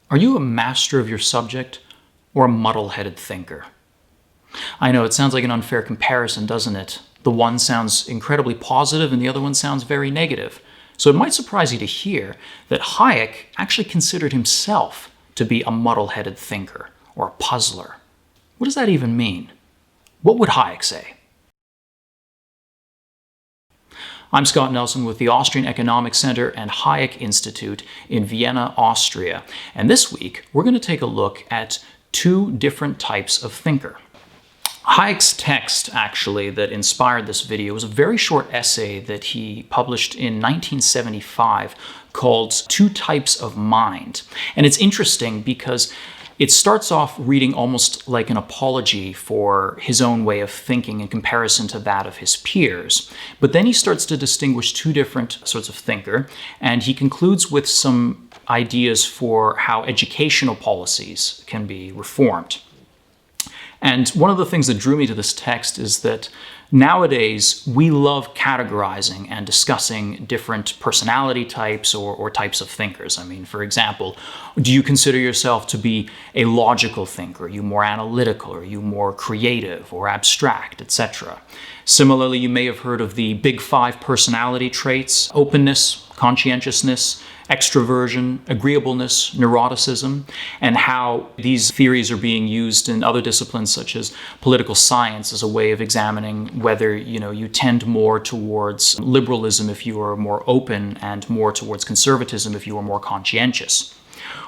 Are you a master of your subject or a muddle-headed thinker? I know it sounds like an unfair comparison, doesn't it? The one sounds incredibly positive and the other one sounds very negative. So it might surprise you to hear that Hayek actually considered himself to be a muddle-headed thinker or a puzzler. What does that even mean? What would Hayek say? I'm Scott Nelson with the Austrian Economics Center and Hayek Institute in Vienna, Austria. And this week, we're going to take a look at two different types of thinker. Hayek's text, actually, that inspired this video was a very short essay that he published in 1975 called Two Types of Mind. And it's interesting because it starts off reading almost like an apology for his own way of thinking in comparison to that of his peers. But then he starts to distinguish two different sorts of thinker, and he concludes with some ideas for how educational policies can be reformed. And one of the things that drew me to this text is that nowadays we love categorizing and discussing different personality types or types of thinkers. I mean, for example, do you consider yourself to be a logical thinker? Are you more analytical? Are you more creative or abstract, etc.? Similarly, you may have heard of the big five personality traits: openness, conscientiousness, extroversion, agreeableness, neuroticism, and how these theories are being used in other disciplines such as political science as a way of examining whether you tend more towards liberalism if you are more open and more towards conservatism if you are more conscientious.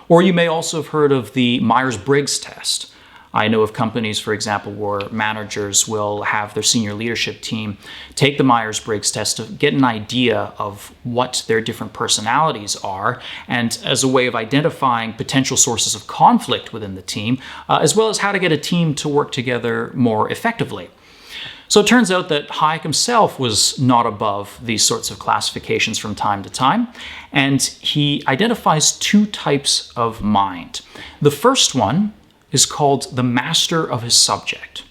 Or you may also have heard of the Myers Briggs test. I know of companies, for example, where managers will have their senior leadership team take the Myers Briggs test to get an idea of what their different personalities are, and as a way of identifying potential sources of conflict within the team, as well as how to get a team to work together more effectively. So it turns out that Hayek himself was not above these sorts of classifications from time to time, and he identifies two types of mind. The first one is called the master of his subject.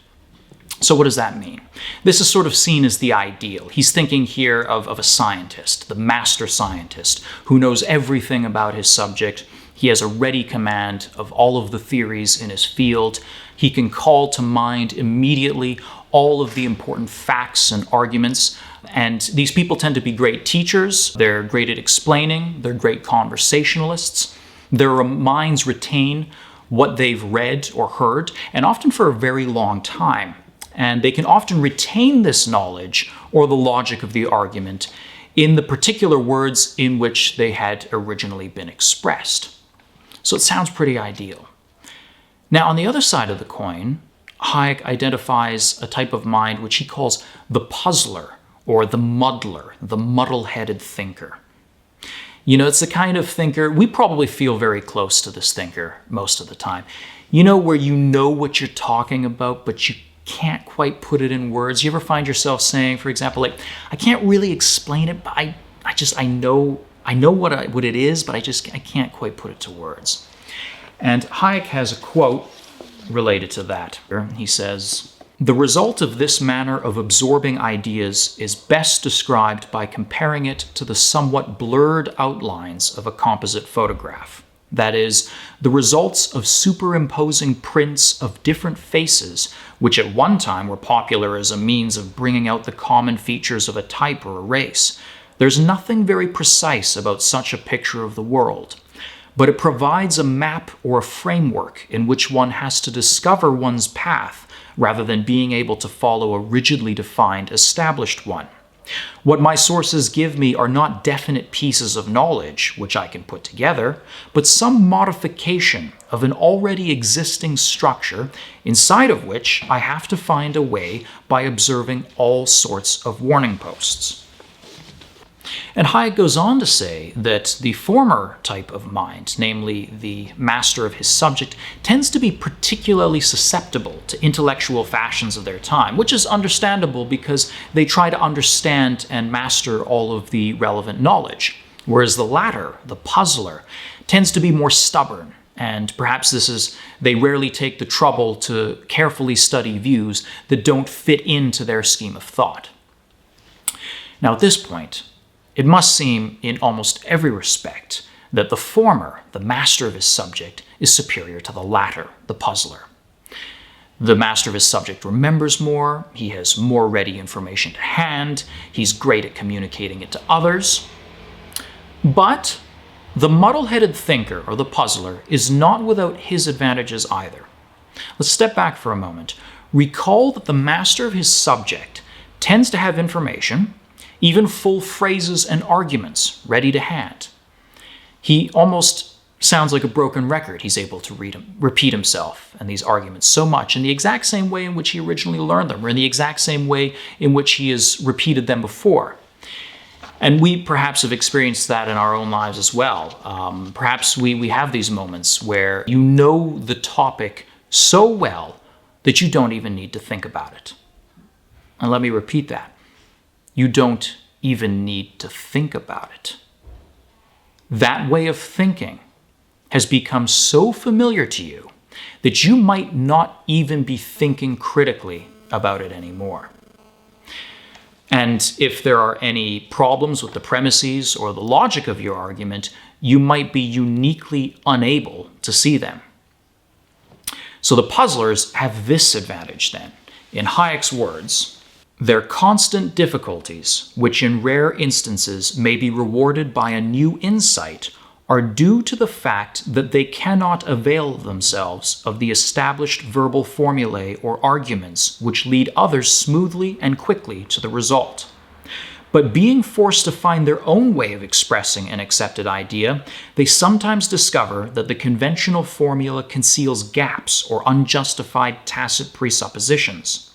So what does that mean? This is sort of seen as the ideal. He's thinking here of a scientist, the master scientist, who knows everything about his subject. He has a ready command of all of the theories in his field. He can call to mind immediately all of the important facts and arguments. And these people tend to be great teachers. They're great at explaining. They're great conversationalists. Their minds retain what they've read or heard, and often for a very long time. And they can often retain this knowledge or the logic of the argument in the particular words in which they had originally been expressed. So it sounds pretty ideal. Now, on the other side of the coin, Hayek identifies a type of mind which he calls the puzzler or the muddler, the muddle-headed thinker. It's the kind of thinker, we probably feel very close to this thinker most of the time. Where you know what you're talking about, but you can't quite put it in words. You ever find yourself saying, for example, like, I can't really explain it, but I know what it is, but I can't quite put it to words. And Hayek has a quote related to that. He says, "The result of this manner of absorbing ideas is best described by comparing it to the somewhat blurred outlines of a composite photograph. That is, the results of superimposing prints of different faces, which at one time were popular as a means of bringing out the common features of a type or a race. There's nothing very precise about such a picture of the world, but it provides a map or a framework in which one has to discover one's path rather than being able to follow a rigidly defined, established one. What my sources give me are not definite pieces of knowledge, which I can put together, but some modification of an already existing structure, inside of which I have to find a way by observing all sorts of warning posts." And Hayek goes on to say that the former type of mind, namely the master of his subject, tends to be particularly susceptible to intellectual fashions of their time, which is understandable because they try to understand and master all of the relevant knowledge. Whereas the latter, the puzzler, tends to be more stubborn, and perhaps they rarely take the trouble to carefully study views that don't fit into their scheme of thought. Now at this point, it must seem in almost every respect that the former, the master of his subject, is superior to the latter, the puzzler. The master of his subject remembers more, he has more ready information to hand, he's great at communicating it to others. But the muddle-headed thinker, or the puzzler, is not without his advantages either. Let's step back for a moment. Recall that the master of his subject tends to have information, even full phrases and arguments, ready to hand. He almost sounds like a broken record. He's able to repeat himself and these arguments so much in the exact same way in which he originally learned them, or in the exact same way in which he has repeated them before. And we perhaps have experienced that in our own lives as well. Perhaps we have these moments where you know the topic so well that you don't even need to think about it. And let me repeat that. You don't even need to think about it. That way of thinking has become so familiar to you that you might not even be thinking critically about it anymore. And if there are any problems with the premises or the logic of your argument, you might be uniquely unable to see them. So the puzzlers have this advantage then. In Hayek's words, their constant difficulties, which in rare instances may be rewarded by a new insight, are due to the fact that they cannot avail themselves of the established verbal formulae or arguments which lead others smoothly and quickly to the result. But being forced to find their own way of expressing an accepted idea, they sometimes discover that the conventional formula conceals gaps or unjustified tacit presuppositions.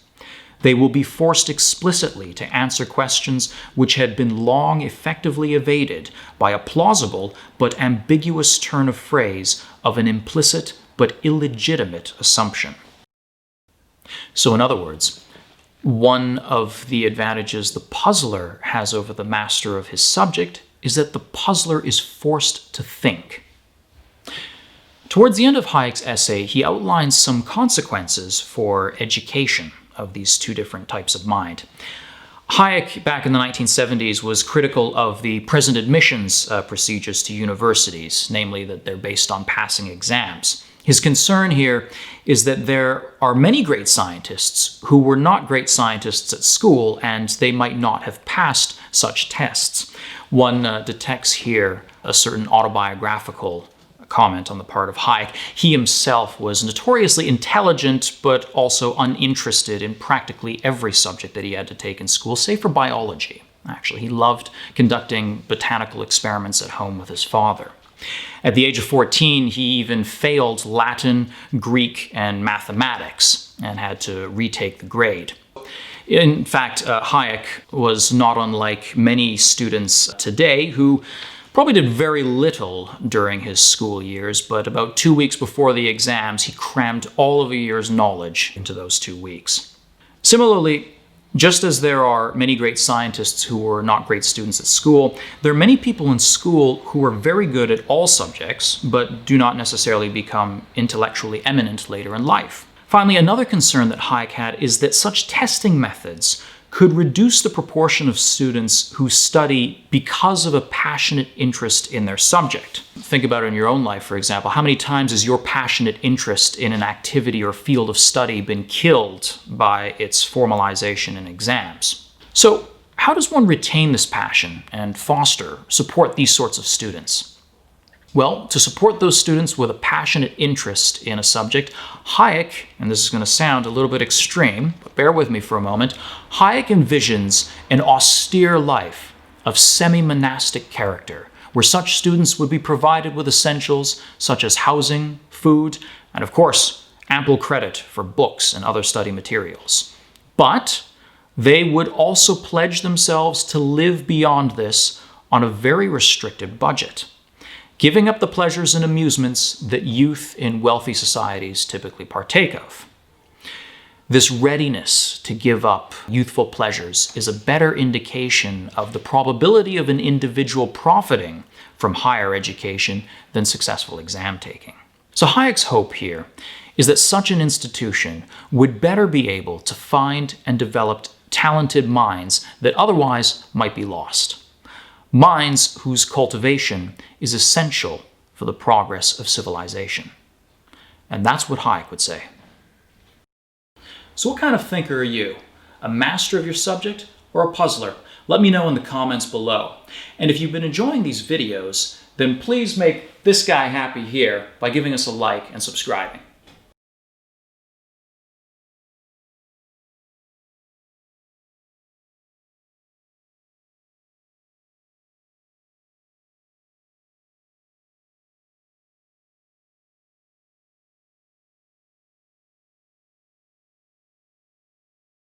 They will be forced explicitly to answer questions which had been long effectively evaded by a plausible but ambiguous turn of phrase of an implicit but illegitimate assumption. So in other words, one of the advantages the puzzler has over the master of his subject is that the puzzler is forced to think. Towards the end of Hayek's essay, he outlines some consequences for education of these two different types of mind. Hayek, back in the 1970s, was critical of the present admissions procedures to universities, namely that they're based on passing exams. His concern here is that there are many great scientists who were not great scientists at school, and they might not have passed such tests. One detects here a certain autobiographical comment on the part of Hayek. He himself was notoriously intelligent, but also uninterested in practically every subject that he had to take in school, save for biology. Actually, he loved conducting botanical experiments at home with his father. At the age of 14, he even failed Latin, Greek, and mathematics and had to retake the grade. In fact, Hayek was not unlike many students today who probably did very little during his school years, but about 2 weeks before the exams, he crammed all of a year's knowledge into those 2 weeks. Similarly, just as there are many great scientists who were not great students at school, there are many people in school who are very good at all subjects, but do not necessarily become intellectually eminent later in life. Finally, another concern that Hayek had is that such testing methods could reduce the proportion of students who study because of a passionate interest in their subject. Think about it in your own life, for example. How many times has your passionate interest in an activity or field of study been killed by its formalization in exams? So, how does one retain this passion and support these sorts of students? Well, to support those students with a passionate interest in a subject, Hayek, and this is going to sound a little bit extreme, but bear with me for a moment, Hayek envisions an austere life of semi-monastic character, where such students would be provided with essentials such as housing, food, and of course, ample credit for books and other study materials. But they would also pledge themselves to live beyond this on a very restricted budget, giving up the pleasures and amusements that youth in wealthy societies typically partake of. This readiness to give up youthful pleasures is a better indication of the probability of an individual profiting from higher education than successful exam taking. So Hayek's hope here is that such an institution would better be able to find and develop talented minds that otherwise might be lost. minds whose cultivation is essential for the progress of civilization. And that's what Hayek would say. So what kind of thinker are you? A master of your subject or a puzzler? Let me know in the comments below. And if you've been enjoying these videos, then please make this guy happy here by giving us a like and subscribing.